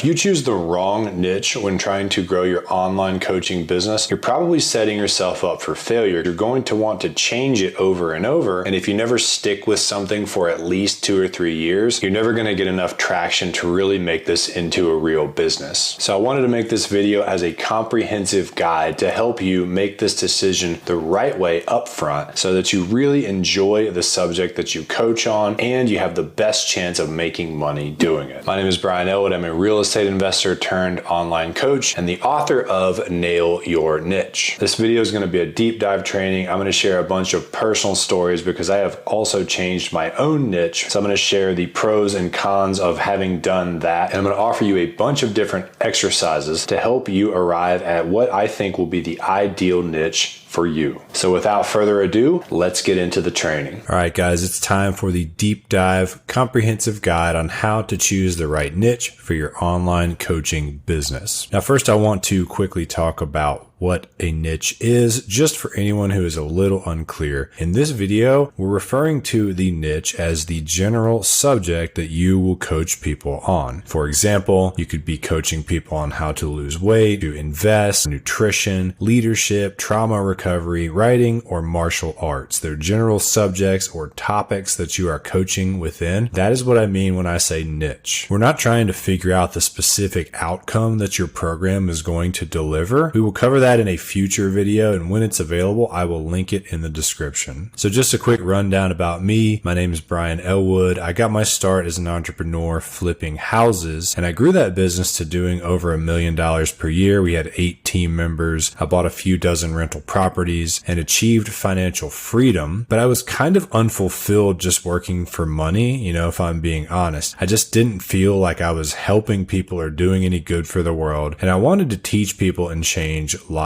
If you choose the wrong niche when trying to grow your online coaching business, you're probably setting yourself up for failure. You're going to want to change it over and over. And if you never stick with something for at least 2 or 3 years, you're never going to get enough traction to really make this into a real business. So I wanted to make this video as a comprehensive guide to help you make this decision the right way up front so that you really enjoy the subject that you coach on and you have the best chance of making money doing it. My name is Brian Elwood. I'm a real estate investor turned online coach and the author of Nail Your Niche. This video is going to be a deep dive training. I'm going to share a bunch of personal stories because I have also changed my own niche. So I'm going to share the pros and cons of having done that. And I'm going to offer you a bunch of different exercises to help you arrive at what I think will be the ideal niche for you. So without further ado, let's get into the training. All right, guys, it's time for the deep dive comprehensive guide on how to choose the right niche for your online coaching business. Now, first, I want to quickly talk about what a niche is, just for anyone who is a little unclear. In this video, we're referring to the niche as the general subject that you will coach people on. For example, you could be coaching people on how to lose weight, to invest, nutrition, leadership, trauma recovery, writing, or martial arts. They're general subjects or topics that you are coaching within. That is what I mean when I say niche. We're not trying to figure out the specific outcome that your program is going to deliver. We will cover that in a future video, and when it's available, I will link it in the description. So just a quick rundown about me. My name is Brian Elwood. I got my start as an entrepreneur flipping houses, and I grew that business to doing over $1 million per year. We had 8 team members. I bought a few dozen rental properties and achieved financial freedom, but I was kind of unfulfilled just working for money, if I'm being honest. I just didn't feel like I was helping people or doing any good for the world, and I wanted to teach people and change lives.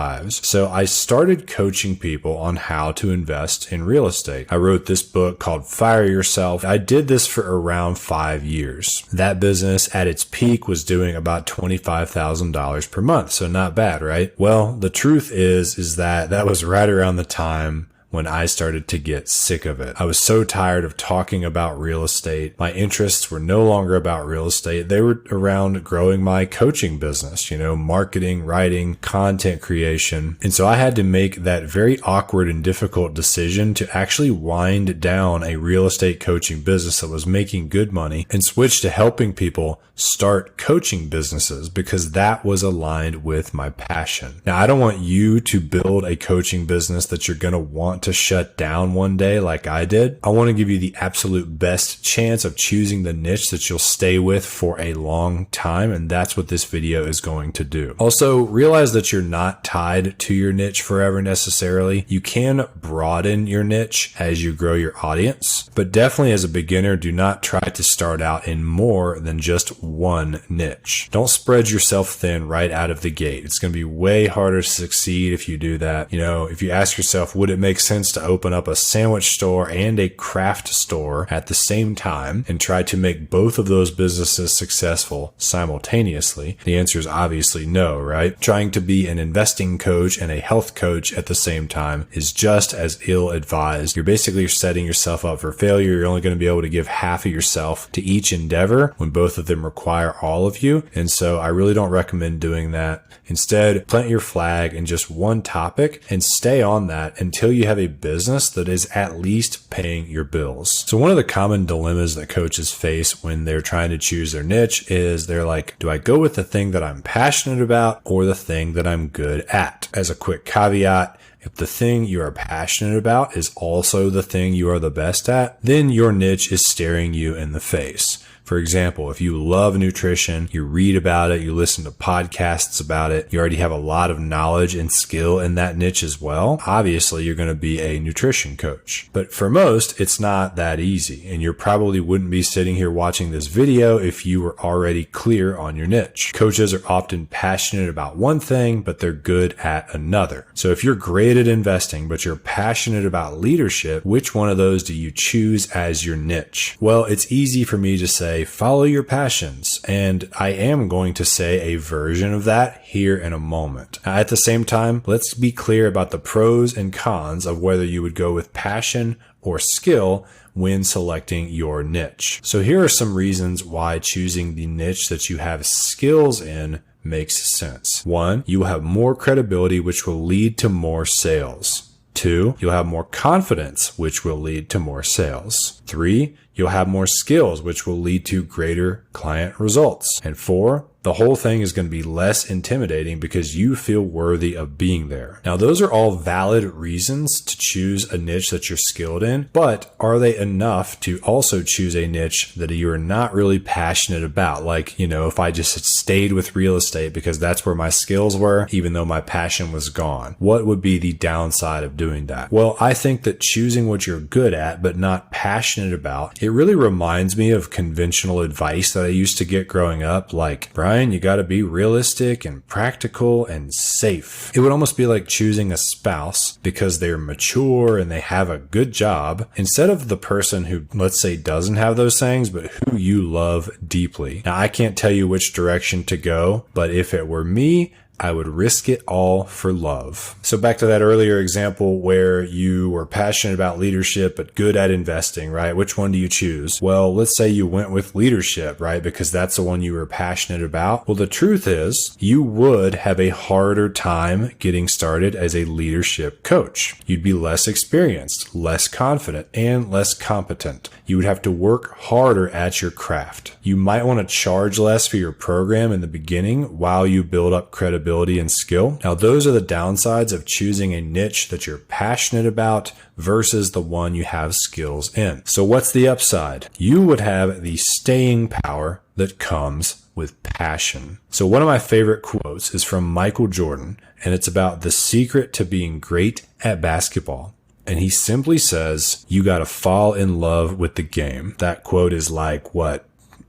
So I started coaching people on how to invest in real estate. I wrote this book called Fire Yourself. I did this for around 5 years. That business at its peak was doing about $25,000 per month. So not bad, right? Well, the truth is that was right around the time when I started to get sick of it. I was so tired of talking about real estate. My interests were no longer about real estate. They were around growing my coaching business, marketing, writing, content creation. And so I had to make that very awkward and difficult decision to actually wind down a real estate coaching business that was making good money and switch to helping people start coaching businesses because that was aligned with my passion. Now, I don't want you to build a coaching business that you're going to want to shut down one day like I did. I want to give you the absolute best chance of choosing the niche that you'll stay with for a long time, and that's what this video is going to do. Also, realize that you're not tied to your niche forever necessarily. You can broaden your niche as you grow your audience, but definitely as a beginner, do not try to start out in more than just one niche. Don't spread yourself thin right out of the gate. It's going to be way harder to succeed if you do that. If you ask yourself, would it make sense to open up a sandwich store and a craft store at the same time and try to make both of those businesses successful simultaneously? The answer is obviously no, right? Trying to be an investing coach and a health coach at the same time is just as ill-advised. You're basically setting yourself up for failure. You're only going to be able to give half of yourself to each endeavor when both of them require all of you. And so I really don't recommend doing that. Instead, plant your flag in just one topic and stay on that until you have a business that is at least paying your bills. So one of the common dilemmas that coaches face when they're trying to choose their niche is they're like, do I go with the thing that I'm passionate about or the thing that I'm good at? As a quick caveat, if the thing you are passionate about is also the thing you are the best at, then your niche is staring you in the face. For example, if you love nutrition, you read about it, you listen to podcasts about it, you already have a lot of knowledge and skill in that niche as well, obviously you're going to be a nutrition coach. But for most, it's not that easy, and you probably wouldn't be sitting here watching this video if you were already clear on your niche. Coaches are often passionate about one thing, but they're good at another. So if you're great at investing, but you're passionate about leadership, which one of those do you choose as your niche? Well, it's easy for me to say, follow your passions. And I am going to say a version of that here in a moment. At the same time, let's be clear about the pros and cons of whether you would go with passion or skill when selecting your niche. So here are some reasons why choosing the niche that you have skills in makes sense. 1, you will have more credibility, which will lead to more sales. 2, you'll have more confidence, which will lead to more sales. 3, you'll have more skills, which will lead to greater client results. And 4, the whole thing is going to be less intimidating because you feel worthy of being there. Now, those are all valid reasons to choose a niche that you're skilled in, but are they enough to also choose a niche that you're not really passionate about? Like, if I just had stayed with real estate because that's where my skills were, even though my passion was gone, what would be the downside of doing that? Well, I think that choosing what you're good at, but not passionate about, it really reminds me of conventional advice that I used to get growing up, like, Brian, you got to be realistic and practical and safe. It would almost be like choosing a spouse because they're mature and they have a good job instead of the person who, let's say, doesn't have those things, but who you love deeply. Now, I can't tell you which direction to go, but if it were me, I would risk it all for love. So back to that earlier example where you were passionate about leadership, but good at investing, right? Which one do you choose? Well, let's say you went with leadership, right? Because that's the one you were passionate about. Well, the truth is you would have a harder time getting started as a leadership coach. You'd be less experienced, less confident, and less competent. You would have to work harder at your craft. You might want to charge less for your program in the beginning while you build up credibility and skill. Now, those are the downsides of choosing a niche that you're passionate about versus the one you have skills in. So what's the upside? You would have the staying power that comes with passion. So one of my favorite quotes is from Michael Jordan, and it's about the secret to being great at basketball. And he simply says, you got to fall in love with the game. That quote is like,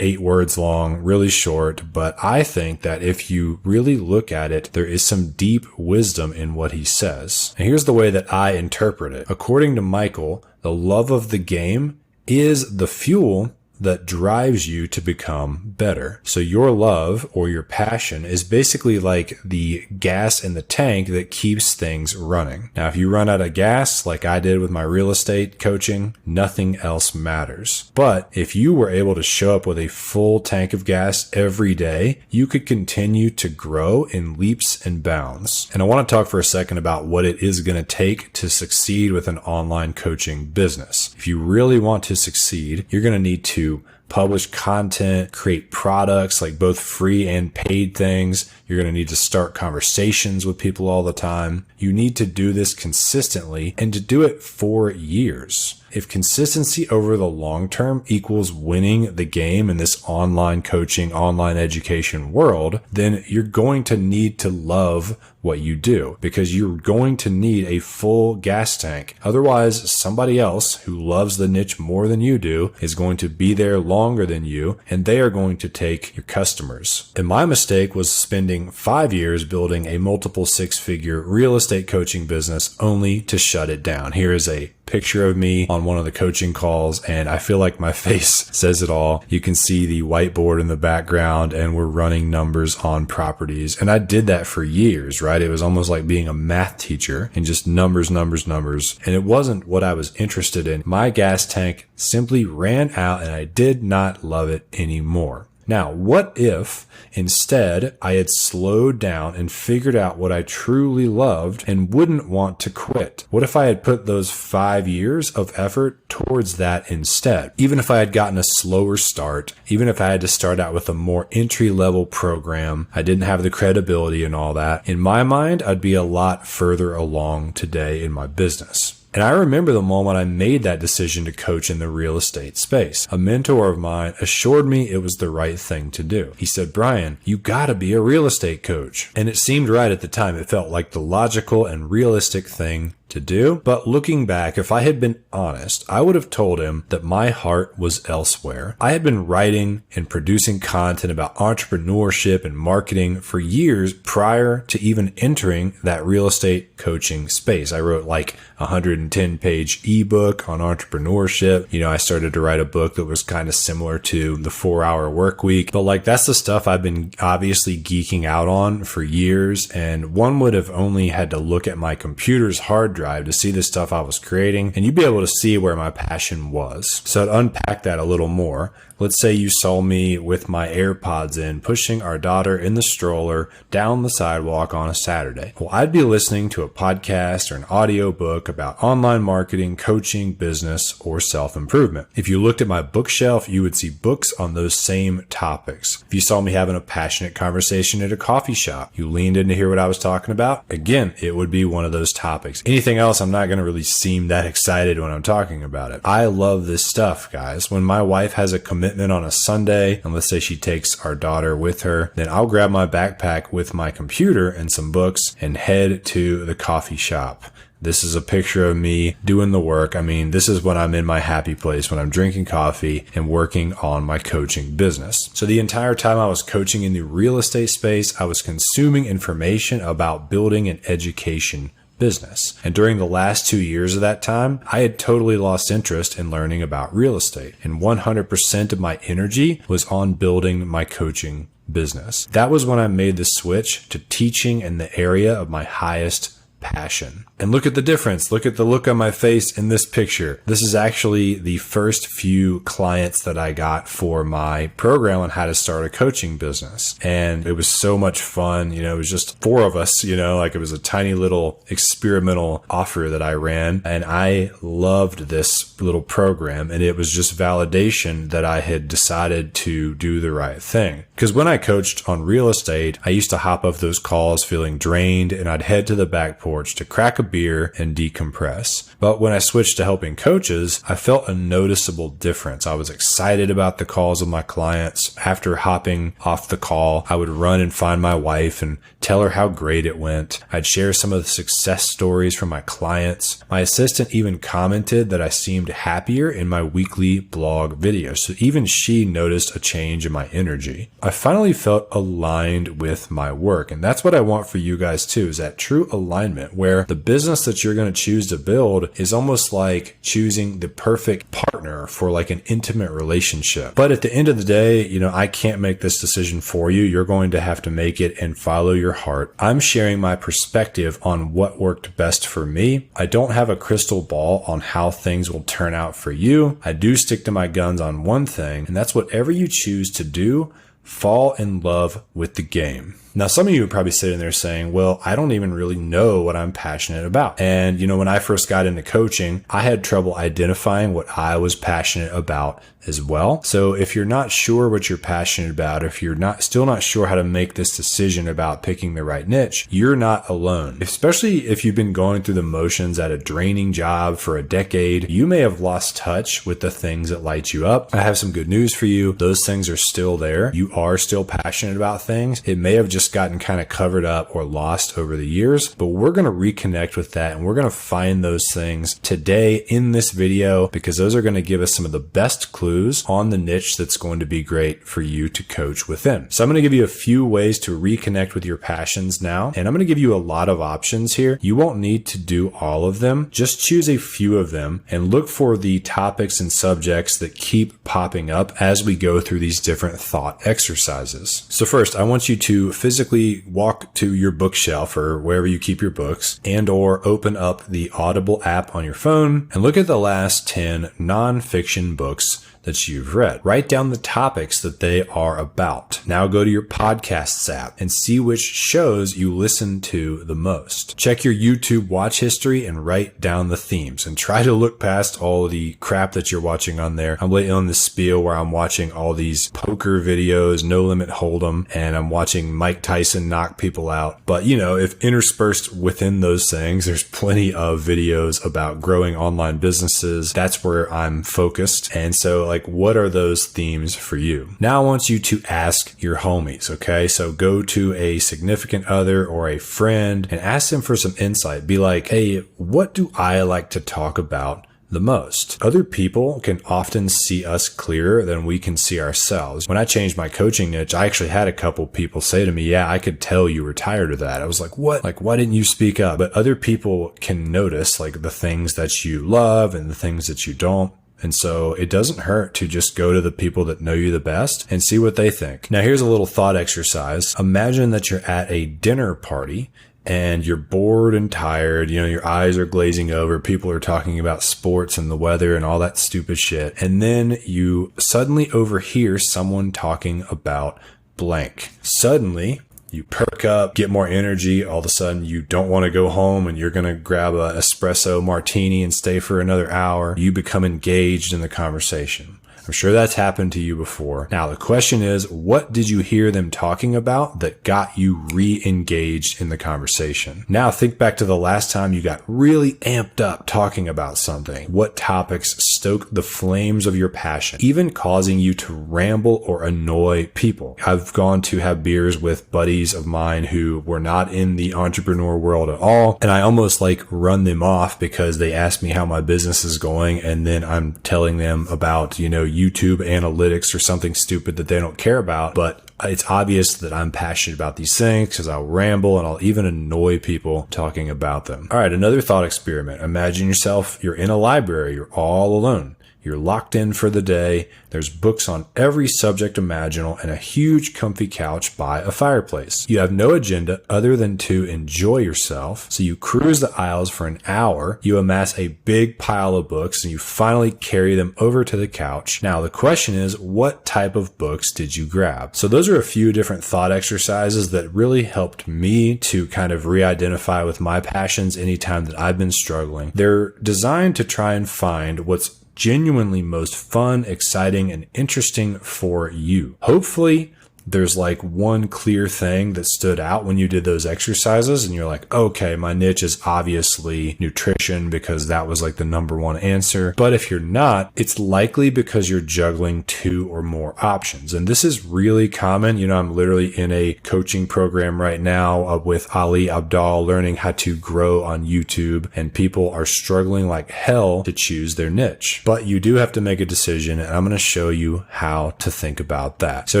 8 words long, really short, but I think that if you really look at it, there is some deep wisdom in what he says. And here's the way that I interpret it. According to Michael, the love of the game is the fuel that drives you to become better. So your love or your passion is basically like the gas in the tank that keeps things running. Now, if you run out of gas, like I did with my real estate coaching, nothing else matters. But if you were able to show up with a full tank of gas every day, you could continue to grow in leaps and bounds. And I want to talk for a second about what it is going to take to succeed with an online coaching business. If you really want to succeed, you're going to need to publish content, create products like both free and paid things. You're going to need to start conversations with people all the time. You need to do this consistently and to do it for years. If consistency over the long term equals winning the game in this online coaching, online education world, then you're going to need to love what you do because you're going to need a full gas tank. Otherwise, somebody else who loves the niche more than you do is going to be there longer than you, and they are going to take your customers. And my mistake was spending 5 years building a multiple 6-figure real estate coaching business only to shut it down. Here is a picture of me on one of the coaching calls, and I feel like my face says it all. You can see the whiteboard in the background, and we're running numbers on properties. And I did that for years, right? It was almost like being a math teacher and just numbers. And it wasn't what I was interested in. My gas tank simply ran out and I did not love it anymore. Now, what if instead I had slowed down and figured out what I truly loved and wouldn't want to quit? What if I had put those 5 years of effort towards that instead? Even if I had gotten a slower start, even if I had to start out with a more entry-level program, I didn't have the credibility and all that, in my mind, I'd be a lot further along today in my business. And I remember the moment I made that decision to coach in the real estate space. A mentor of mine assured me it was the right thing to do. He said, Brian, you gotta be a real estate coach. And it seemed right at the time. It felt like the logical and realistic thing to do. But looking back, if I had been honest, I would have told him that my heart was elsewhere. I had been writing and producing content about entrepreneurship and marketing for years prior to even entering that real estate coaching space. I wrote like a 110-page ebook on entrepreneurship. I started to write a book that was kind of similar to the 4-Hour Work Week. But like that's the stuff I've been obviously geeking out on for years. And one would have only had to look at my computer's hard drive to see the stuff I was creating, and you'd be able to see where my passion was. So to unpack that a little more, let's say you saw me with my AirPods in, pushing our daughter in the stroller down the sidewalk on a Saturday. Well, I'd be listening to a podcast or an audio book about online marketing, coaching, business, or self-improvement. If you looked at my bookshelf, you would see books on those same topics. If you saw me having a passionate conversation at a coffee shop, you leaned in to hear what I was talking about, again, it would be one of those topics. Anything else, I'm not going to really seem that excited when I'm talking about it. I love this stuff, guys. When my wife has a commitment on a Sunday, and let's say she takes our daughter with her, then I'll grab my backpack with my computer and some books and head to the coffee shop. This is a picture of me doing the work. I mean, this is when I'm in my happy place, when I'm drinking coffee and working on my coaching business. So the entire time I was coaching in the real estate space, I was consuming information about building an education business. And during the last 2 years of that time, I had totally lost interest in learning about real estate. And 100% of my energy was on building my coaching business. That was when I made the switch to teaching in the area of my highest passion. And look at the difference. Look at the look on my face in this picture. This is actually the first few clients that I got for my program on how to start a coaching business. And it was so much fun. It was just 4 of us, like it was a tiny little experimental offer that I ran. And I loved this little program. And it was just validation that I had decided to do the right thing. Because when I coached on real estate, I used to hop off those calls feeling drained, and I'd head to the back porch to crack a beer and decompress. But when I switched to helping coaches, I felt a noticeable difference. I was excited about the calls with my clients. After hopping off the call, I would run and find my wife and tell her how great it went. I'd share some of the success stories from my clients. My assistant even commented that I seemed happier in my weekly blog videos. So even she noticed a change in my energy. I finally felt aligned with my work. And that's what I want for you guys too, is that true alignment where the business that you're going to choose to build is almost like choosing the perfect partner for like an intimate relationship. But at the end of the day, I can't make this decision for you. You're going to have to make it and follow your heart. I'm sharing my perspective on what worked best for me. I don't have a crystal ball on how things will turn out for you. I do stick to my guns on one thing, and that's whatever you choose to do, fall in love with the game. Now, some of you are probably sitting there saying, well, I don't even really know what I'm passionate about. And, when I first got into coaching, I had trouble identifying what I was passionate about as well. So if you're not sure what you're passionate about, if you're still not sure how to make this decision about picking the right niche, you're not alone. Especially if you've been going through the motions at a draining job for a decade, you may have lost touch with the things that light you up. I have some good news for you. Those things are still there. You are still passionate about things. It may have just gotten kind of covered up or lost over the years, but we're going to reconnect with that, and we're going to find those things today in this video, because those are going to give us some of the best clues on the niche that's going to be great for you to coach within. So I'm going to give you a few ways to reconnect with your passions now, and I'm going to give you a lot of options here. You won't need to do all of them. Just choose a few of them and look for the topics and subjects that keep popping up as we go through these different thought exercises. So first, I want you to physically walk to your bookshelf or wherever you keep your books, and or open up the Audible app on your phone and look at the last 10 nonfiction books that you've read. Write down the topics that they are about. Now go to your podcasts app and see which shows you listen to the most. Check your YouTube watch history and write down the themes, and try to look past all the crap that you're watching on there. I'm lately on this spiel where I'm watching all these poker videos, No Limit Hold'em, and I'm watching Mike Tyson knock people out. But if interspersed within those things, there's plenty of videos about growing online businesses. That's where I'm focused. And so what are those themes for you? Now I want you to ask your homies, okay? So go to a significant other or a friend and ask them for some insight. Be like, hey, what do I like to talk about the most? Other people can often see us clearer than we can see ourselves. When I changed my coaching niche, I actually had a couple people say to me, yeah, I could tell you were tired of that. I was like, what? Why didn't you speak up? But other people can notice the things that you love and the things that you don't. And so it doesn't hurt to just go to the people that know you the best and see what they think. Now, here's a little thought exercise. Imagine that you're at a dinner party and you're bored and tired, your eyes are glazing over, people are talking about sports and the weather and all that stupid shit. And then you suddenly overhear someone talking about blank. Suddenly, you perk up, get more energy. All of a sudden, you don't want to go home and you're going to grab an espresso martini and stay for another hour. You become engaged in the conversation. I'm sure that's happened to you before. Now, the question is, what did you hear them talking about that got you re-engaged in the conversation? Now, think back to the last time you got really amped up talking about something. What topics stoked the flames of your passion, even causing you to ramble or annoy people? I've gone to have beers with buddies of mine who were not in the entrepreneur world at all, and I almost run them off because they ask me how my business is going, and then I'm telling them about, YouTube analytics or something stupid that they don't care about. But it's obvious that I'm passionate about these things because I'll ramble and I'll even annoy people talking about them. All right, another thought experiment. Imagine yourself, you're in a library, you're all alone. You're locked in for the day. There's books on every subject imaginable and a huge comfy couch by a fireplace. You have no agenda other than to enjoy yourself. So you cruise the aisles for an hour. You amass a big pile of books and you finally carry them over to the couch. Now the question is, what type of books did you grab? So those are a few different thought exercises that really helped me to kind of re-identify with my passions anytime that I've been struggling. They're designed to try and find what's genuinely most fun, exciting, and interesting for you. Hopefully, there's one clear thing that stood out when you did those exercises and you're like, okay, my niche is obviously nutrition because that was the number one answer. But if you're not, it's likely because you're juggling two or more options. And this is really common. I'm literally in a coaching program right now with Ali Abdal, learning how to grow on YouTube, and people are struggling like hell to choose their niche. But you do have to make a decision, and I'm going to show you how to think about that. So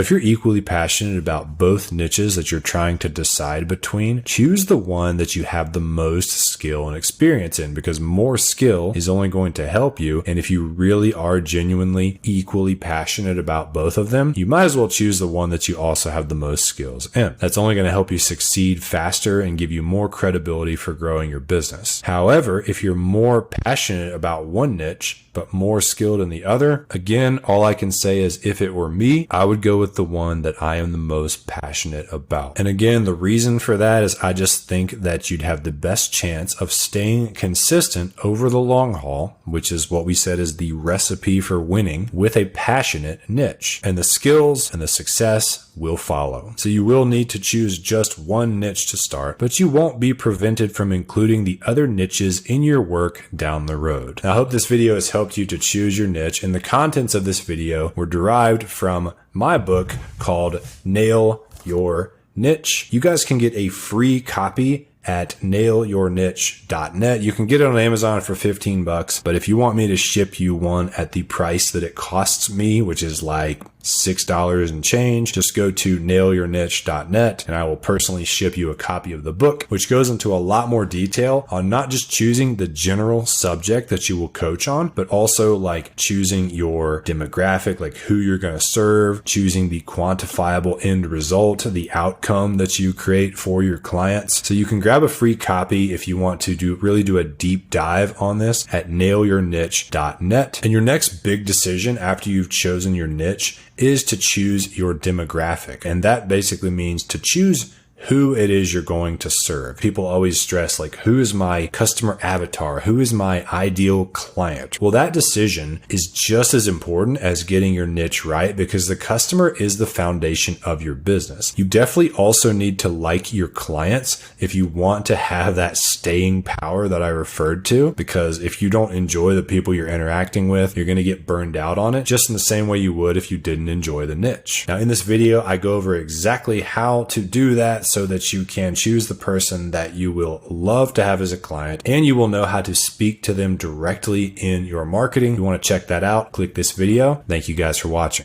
if you're equally passionate about both niches that you're trying to decide between, choose the one that you have the most skill and experience in, because more skill is only going to help you. And if you really are genuinely equally passionate about both of them, you might as well choose the one that you also have the most skills in. That's only going to help you succeed faster and give you more credibility for growing your business. However, if you're more passionate about one niche, but more skilled in the other, again, all I can say is if it were me, I would go with the one that I am the most passionate about. And again, the reason for that is I just think that you'd have the best chance of staying consistent over the long haul, which is what we said is the recipe for winning, with a passionate niche. And the skills and the success will follow. So you will need to choose just one niche to start, but you won't be prevented from including the other niches in your work down the road. Now, I hope this video has helped you to choose your niche, and the contents of this video were derived from my book called Nail Your Niche. You guys can get a free copy at nailyourniche.net. You can get it on Amazon for $15, but if you want me to ship you one at the price that it costs me, which is $6 and change, just go to nailyourniche.net and I will personally ship you a copy of the book, which goes into a lot more detail on not just choosing the general subject that you will coach on, but also choosing your demographic, who you're going to serve, choosing the quantifiable end result, the outcome that you create for your clients. So you can grab a free copy if you want to really do a deep dive on this at nailyourniche.net. And your next big decision after you've chosen your niche is to choose your demographic. And that basically means to choose who it is you're going to serve. People always stress, who is my customer avatar? Who is my ideal client? Well, that decision is just as important as getting your niche right, because the customer is the foundation of your business. You definitely also need to like your clients if you want to have that staying power that I referred to, because if you don't enjoy the people you're interacting with, you're going to get burned out on it, just in the same way you would if you didn't enjoy the niche. Now, in this video, I go over exactly how to do that so that you can choose the person that you will love to have as a client, and you will know how to speak to them directly in your marketing. If you want to check that out, click this video. Thank you guys for watching.